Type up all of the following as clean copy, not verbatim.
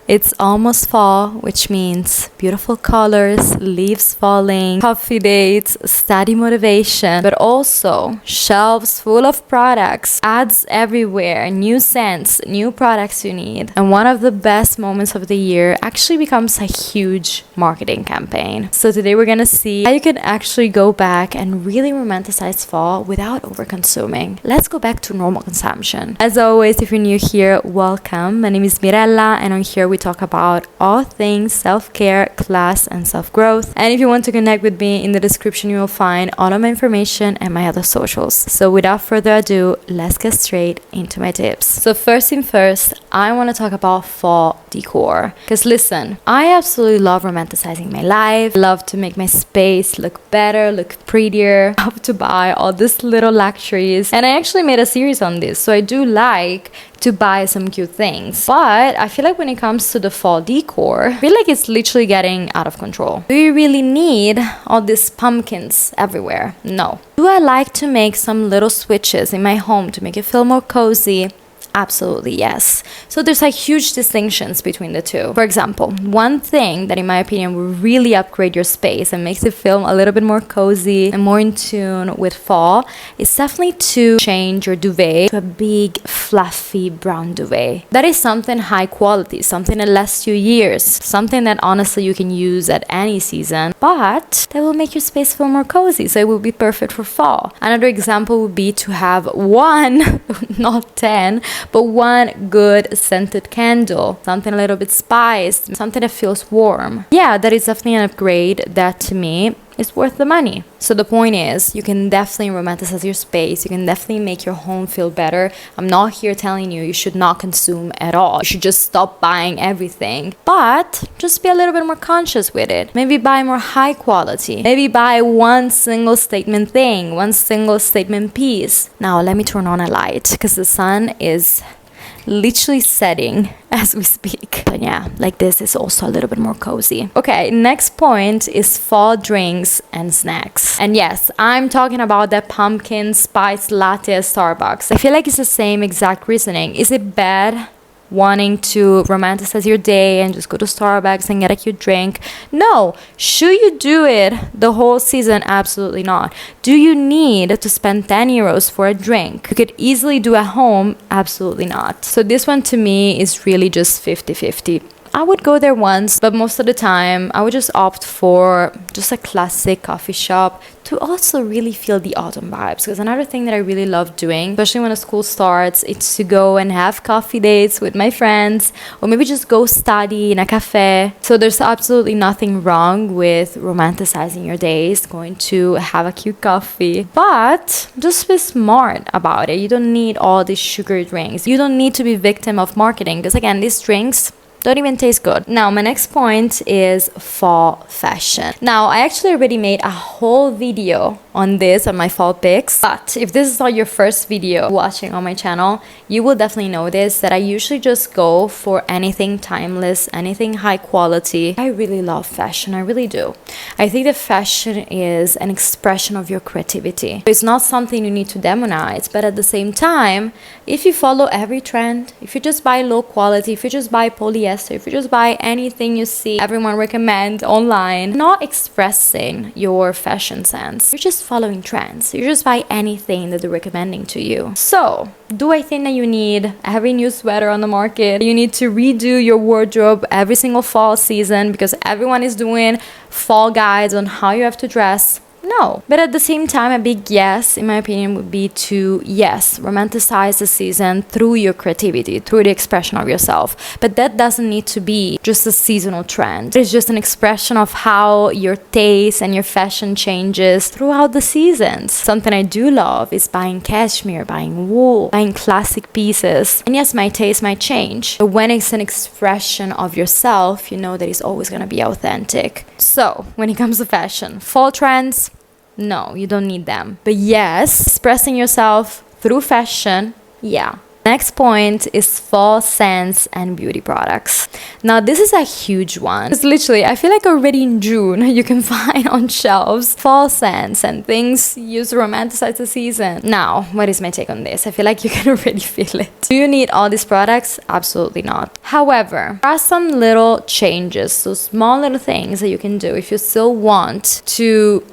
It's almost fall, which means beautiful colors, leaves falling, coffee dates, study motivation, but also shelves full of products, ads everywhere, new scents, new products you need. And one of the best moments of the year actually becomes a huge marketing campaign. So today we're gonna see how you can actually go back and really romanticize fall without overconsuming. Let's go back to normal consumption. As always, if you're new here, welcome. My name is Mirella, and on here we talk about all things self-care, class, and self-growth. And if you want to connect with me, in the description you will find all of my information and my other socials. So without further ado, let's get straight into my tips. So first thing first, I want to talk about fall decor. Because listen, I absolutely love romanticizing my life. I love to make my space look better, look prettier. I love to buy all these little luxuries. And I actually made a series on this. So I do like to buy some cute things. But I feel like when it comes to the fall decor, I feel like it's literally getting out of control. Do you really need all these pumpkins everywhere? No. Do I like to make some little switches in my home to make it feel more cozy? Absolutely yes. So there's like huge distinctions between the two. For example, one thing that in my opinion will really upgrade your space and makes it feel a little bit more cozy and more in tune with fall is definitely to change your duvet to a big fluffy brown duvet. That is something high quality, something that lasts you years, something that honestly you can use at any season, but that will make your space feel more cozy, so it will be perfect for fall. Another example would be to have one, not 10, but one good scented candle, something a little bit spiced, something that feels warm. Yeah, that is definitely an upgrade that to me is worth the money. So the point is, you can definitely romanticize your space. You can definitely make your home feel better. I'm not here telling you should not consume at all. You should just stop buying everything. But just be a little bit more conscious with it. Maybe buy more high quality. Maybe buy one single statement thing, one single statement piece. Now let me turn on a light because the sun is literally setting as we speak. But yeah, like this is also a little bit more cozy. Okay, next point is fall drinks and snacks. And yes, I'm talking about that pumpkin spice latte at Starbucks. I feel like it's the same exact reasoning. Is it bad wanting to romanticize your day and just go to Starbucks and get a cute drink? No. Should you do it the whole season? Absolutely not. Do you need to spend 10 euros for a drink you could easily do at home? Absolutely not. So this one to me is really just 50-50. I would go there once, but most of the time I would just opt for just a classic coffee shop to also really feel the autumn vibes. Because another thing that I really love doing, especially when the school starts, it's to go and have coffee dates with my friends, or maybe just go study in a cafe. So there's absolutely nothing wrong with romanticizing your days, going to have a cute coffee, but just be smart about it. You don't need all these sugar drinks. You don't need to be victim of marketing, because again, these drinks don't even taste good. Now, my next point is fall fashion. Now, I actually already made a whole video on this, on my fall picks. But if this is not your first video watching on my channel, you will definitely notice that I usually just go for anything timeless, anything high quality. I really love fashion. I really do. I think that fashion is an expression of your creativity. It's not something you need to demonize, but at the same time, if you follow every trend, if you just buy low quality, if you just buy polyester, if you just buy anything you see everyone recommend online, not expressing your fashion sense, you're just following trends. You just buy anything that they're recommending to you. So, do I think that you need every new sweater on the market? You need to redo your wardrobe every single fall season because everyone is doing fall guides on how you have to dress? No. But at the same time, a big yes, in my opinion, would be to, yes, romanticize the season through your creativity, through the expression of yourself. But that doesn't need to be just a seasonal trend. It's just an expression of how your taste and your fashion changes throughout the seasons. Something I do love is buying cashmere, buying wool, buying classic pieces. And yes, my taste might change. But when it's an expression of yourself, you know that it's always going to be authentic. So, when it comes to fashion, fall trends, no, you don't need them. But yes, expressing yourself through fashion, yeah. Next point is fall scents and beauty products. Now this is a huge one. It's literally, I feel like already in June you can find on shelves fall scents and things used to romanticize the season. Now, what is my take on this? I feel like you can already feel it. Do you need all these products? Absolutely not. However, there are some little changes, so small little things that you can do if you still want to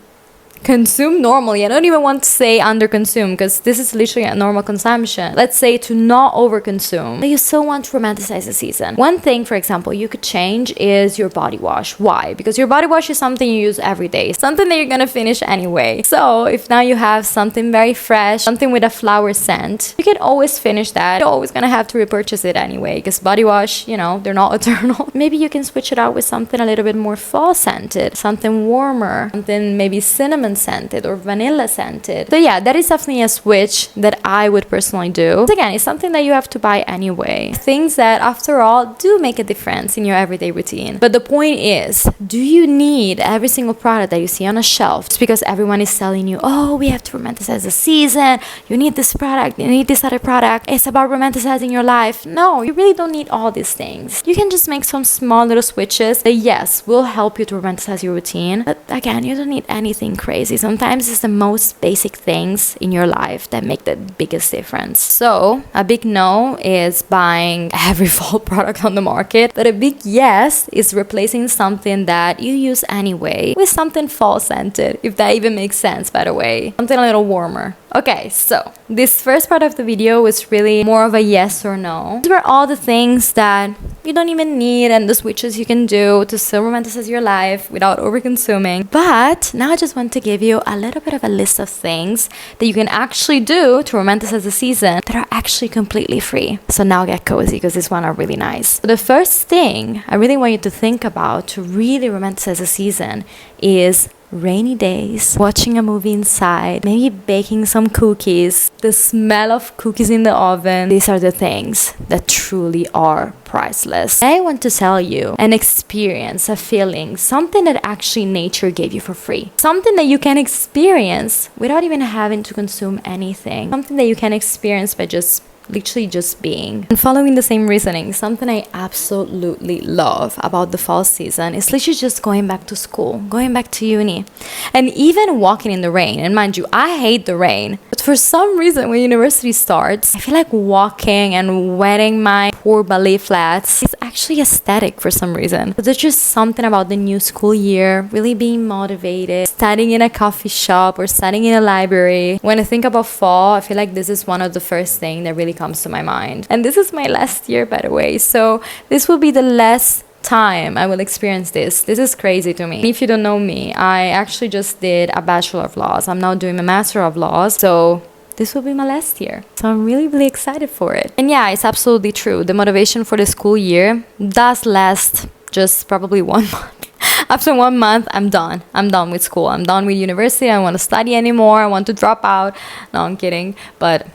consume normally. I don't even want to say underconsume, because this is literally a normal consumption. Let's say to not overconsume, but you still want to romanticize the season. One thing, for example, you could change is your body wash. Why? Because your body wash is something you use every day, something that you're gonna finish anyway. So if now you have something very fresh, something with a flower scent, you can always finish that. You're always gonna have to repurchase it anyway, because body wash, you know, they're not eternal. Maybe you can switch it out with something a little bit more fall scented, something warmer, something maybe cinnamon scented or vanilla scented. So yeah, that is definitely a switch that I would personally do. Again, it's something that you have to buy anyway. Things that after all do make a difference in your everyday routine. But the point is, do you need every single product that you see on a shelf just because everyone is telling you, oh, we have to romanticize the season, you need this product, you need this other product, it's about romanticizing your life? No, you really don't need all these things. You can just make some small little switches that, yes, will help you to romanticize your routine. But again, you don't need anything crazy. Sometimes it's the most basic things in your life that make the biggest difference. So a big no is buying every fall product on the market, but a big yes is replacing something that you use anyway with something fall scented, if that even makes sense, by the way. Something a little warmer. Okay, so this first part of the video was really more of a yes or no. These were all the things that you don't even need and the switches you can do to still romanticize your life without overconsuming. But now I just want to give you a little bit of a list of things that you can actually do to romanticize the season that are actually completely free. So now get cozy, because this one are really nice. So the first thing I really want you to think about to really romanticize the season is rainy days, watching a movie inside, maybe baking some cookies, the smell of cookies in the oven. These are the things that truly are priceless. I want to tell you an experience, a feeling, something that actually nature gave you for free. Something that you can experience without even having to consume anything. Something that you can experience by literally just being. And following the same reasoning, something I absolutely love about the fall season is literally just going back to school, going back to uni, and even walking in the rain. And mind you, I hate the rain, but for some reason when university starts, I feel like walking and wetting my poor ballet flats is actually aesthetic for some reason. But there's just something about the new school year, really being motivated, studying in a coffee shop or studying in a library. When I think about fall, I feel like this is one of the first things that really comes to my mind. And this is my last year, by the way, so this will be the last time I will experience this. This is crazy to me. If you don't know me, I actually just did a Bachelor of Laws. I'm now doing a Master of Laws, so this will be my last year. So I'm really, really excited for it. And yeah, it's absolutely true. The motivation for the school year does last just probably 1 month. After 1 month, I'm done. I'm done with school. I'm done with university. I don't want to study anymore. I want to drop out. No, I'm kidding. But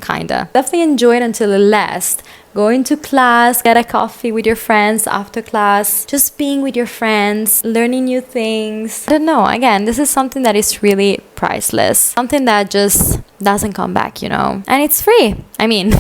kinda. Definitely enjoy it until it lasts. Going to class, get a coffee with your friends after class, just being with your friends, learning new things. I don't know, again, this is something that is really priceless. Something that just doesn't come back, you know? And it's free. I mean,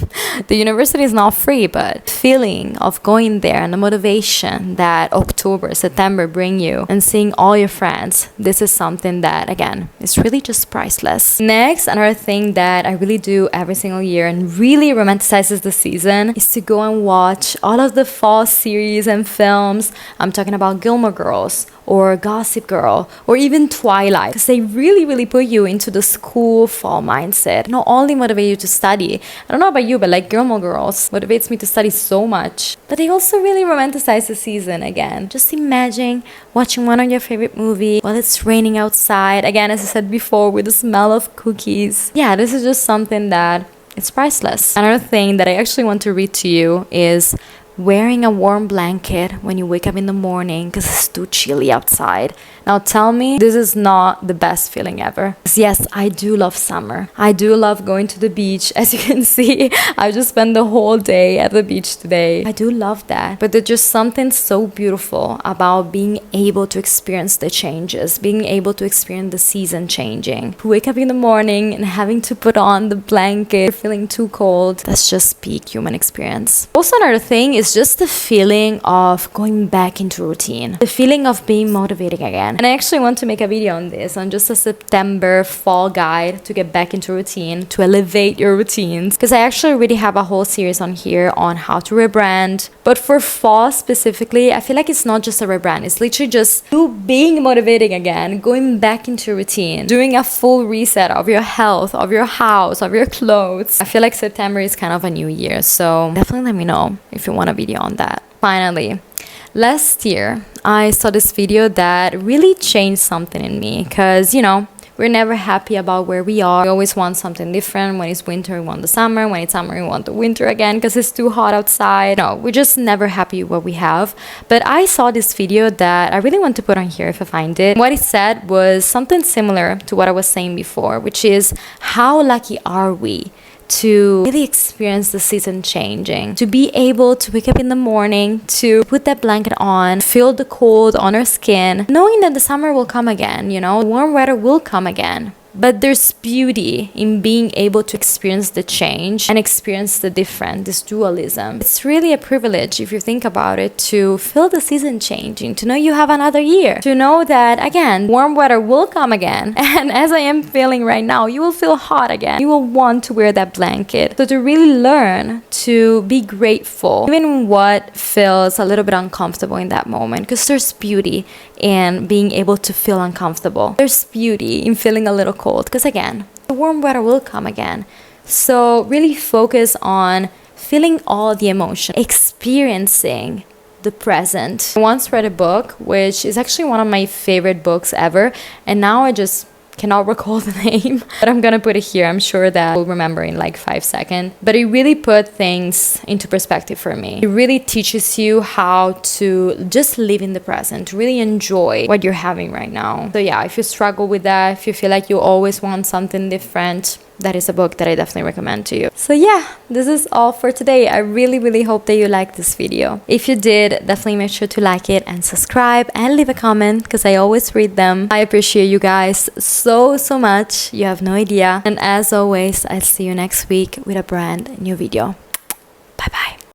the university is not free, but the feeling of going there and the motivation that October, September bring you and seeing all your friends, this is something that, again, is really just priceless. Next, another thing that I really do every single year and really romanticizes the season is to go and watch all of the fall series and films. I'm talking about Gilmore Girls or Gossip Girl or even Twilight, because they really, really put you into the school fall mindset. Not only motivate you to study, I don't know about you, but like Gilmore Girls motivates me to study so much, but they also really romanticize the season again. Just imagine watching one of your favorite movie while it's raining outside, again, as I said before, with the smell of cookies. Yeah, this is just something that it's priceless. Another thing that I actually want to read to you is wearing a warm blanket when you wake up in the morning because it's too chilly outside. Now tell me this is not the best feeling ever. Yes, I do love summer. I do love going to the beach. As you can see, I just spent the whole day at the beach today. I do love that. But there's just something so beautiful about being able to experience the changes, being able to experience the season changing. To wake up in the morning and having to put on the blanket, feeling too cold, that's just peak human experience. Also, another thing is just the feeling of going back into routine, the feeling of being motivated again. And I actually want to make a video on this, on just a September fall guide to get back into routine, to elevate your routines, because I actually already have a whole series on here on how to rebrand. But for fall specifically, I feel like it's not just a rebrand, it's literally just you being motivating again, going back into routine, doing a full reset of your health, of your house, of your clothes. I feel like September is kind of a new year, so definitely let me know if you want a video on that. Finally, last year, I saw this video that really changed something in me because, you know, we're never happy about where we are. We always want something different. When it's winter, we want the summer. When it's summer, we want the winter again because it's too hot outside. No, we're just never happy with what we have. But I saw this video that I really want to put on here if I find it. What it said was something similar to what I was saying before, which is how lucky are we to really experience the season changing, to be able to wake up in the morning, to put that blanket on, feel the cold on our skin, knowing that the summer will come again, you know, warm weather will come again. But there's beauty in being able to experience the change and experience the different, this dualism. It's really a privilege, if you think about it, to feel the season changing, to know you have another year, to know that, again, warm weather will come again. And as I am feeling right now, you will feel hot again. You will want to wear that blanket. So to really learn to be grateful, even what feels a little bit uncomfortable in that moment, because there's beauty in being able to feel uncomfortable. There's beauty in feeling a little cold, because again, the warm weather will come again. So really focus on feeling all the emotion, experiencing the present. I once read a book, which is actually one of my favorite books ever, and now I just cannot recall the name, but I'm gonna put it here. I'm sure that we'll remember in like 5 seconds. But it really put things into perspective for me. It really teaches you how to just live in the present, to really enjoy what you're having right now. So yeah, if you struggle with that, if you feel like you always want something different, that is a book that I definitely recommend to you. So yeah, this is all for today. I really hope that you liked this video. If you did, definitely make sure to like it and subscribe and leave a comment because I always read them. I appreciate you guys so much. You have no idea. And as always, I'll see you next week with a brand new video.